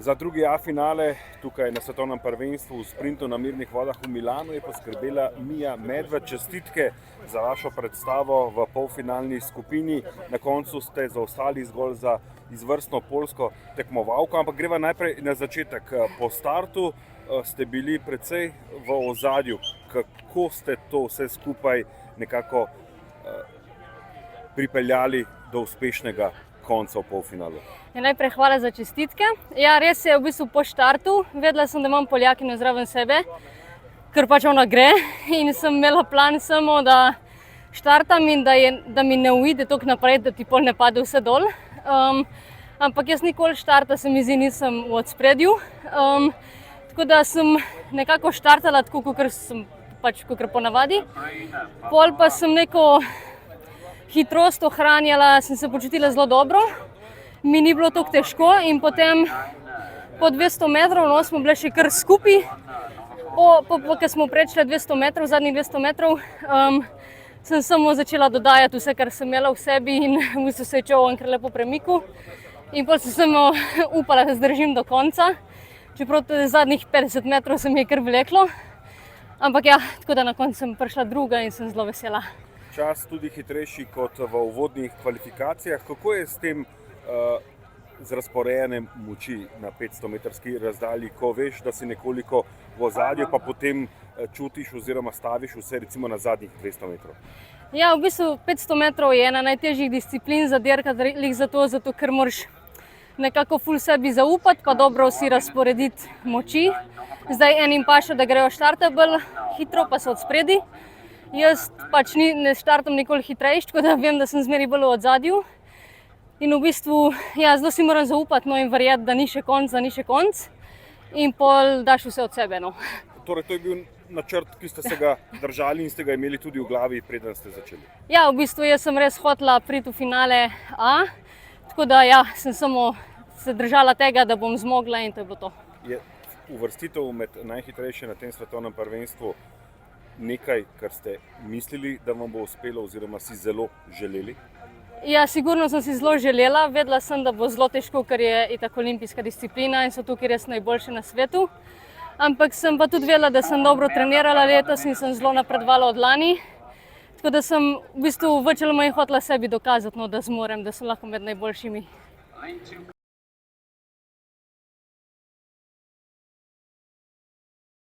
Za drugi A finale tukaj na svetovnem prvenstvu v sprintu na mirnih vodah v Milanu je poskrbela Mija Medved. Čestitke za vašo predstavo v polfinalni skupini. Na koncu ste zaostali zgolj za izvrstno poljsko tekmovalko, ampak greva najprej na začetek. Po startu ste bili precej v ozadju. Kako ste to vse skupaj nekako pripeljali do uspešnega konca v polfinalu? Najprej hvala za čestitke. Ja, res je, v bistvu po štartu vedela sem, da imam Poljakinjo zraven sebe, ker pač ona gre, in sem imela plan samo, da štartam in da mi ne uide toliko naprej, da ti pol ne pade vse dol. Ampak jaz nikoli štarta, se mi zdi, nisem v ospredju. Tako da sem nekako štartala tako, kakor sem pač ponavadi. Pol pa sem neko hitrost ohranjala, sem se počutila zelo dobro. Mi ni bilo tako težko in potem po 200 metrov, no, smo bile še kar skupaj. Ko smo prečle 200 metrov, zadnjih 200 metrov, sem samo začela dodajati vse, kar sem imela v sebi, in v bistvu se je čovek kar lepo premikal. In potem sem samo upala, da zdržim do konca, čeprav zadnjih 50 metrov se mi je kar vleklo. Ampak ja, tako da na koncu sem prišla druga in sem zelo vesela. Čas tudi hitrejši kot v uvodnih kvalifikacijah. Kako je s tem z razporejanjem moči na 500-metrski razdalji, ko veš, da si nekoliko v ozadju, pa potem čutiš oziroma staviš vse recimo na zadnjih 200 metrov? Ja, v bistvu 500 metrov je ena najtežjih disciplin za dirkati, zato ker moraš nekako ful sebi zaupati, pa dobro si razporediti moči. Zdaj enim paše, da grejo štarte bolj hitro, pa so odspredaj. Jaz pač ne štartam nikoli hitrejš, tako da vem, da sem zmeraj bolj v ozadju. In v bistvu, ja, zelo si moram zaupati, no, in verjeti, da ni še konc, in pol daš vse od sebe, no. Torej, to je bil načrt, ki ste se ga držali in ste ga imeli tudi v glavi, preden ste začeli? Ja, v bistvu jaz sem res hotela priti v finale A, tako da ja, sem samo se držala tega, da bom zmogla, in to je bilo to. Je uvrstitev med najhitrejše na tem svetovnem prvenstvu nekaj, kar ste mislili, da vam bo uspelo oziroma si zelo želeli? Ja, sigurno sem si zelo želela. Vedela sem, da bo zelo težko, ker je itak olimpijska disciplina in so tukaj res najboljše na svetu. Ampak sem pa tudi vedela, da sem dobro trenirala letos in sem zelo napredovala od lani. Tako da sem v bistvu več ali manj hotela sebi dokazati, no, da zmorem, da sem lahko med najboljšimi.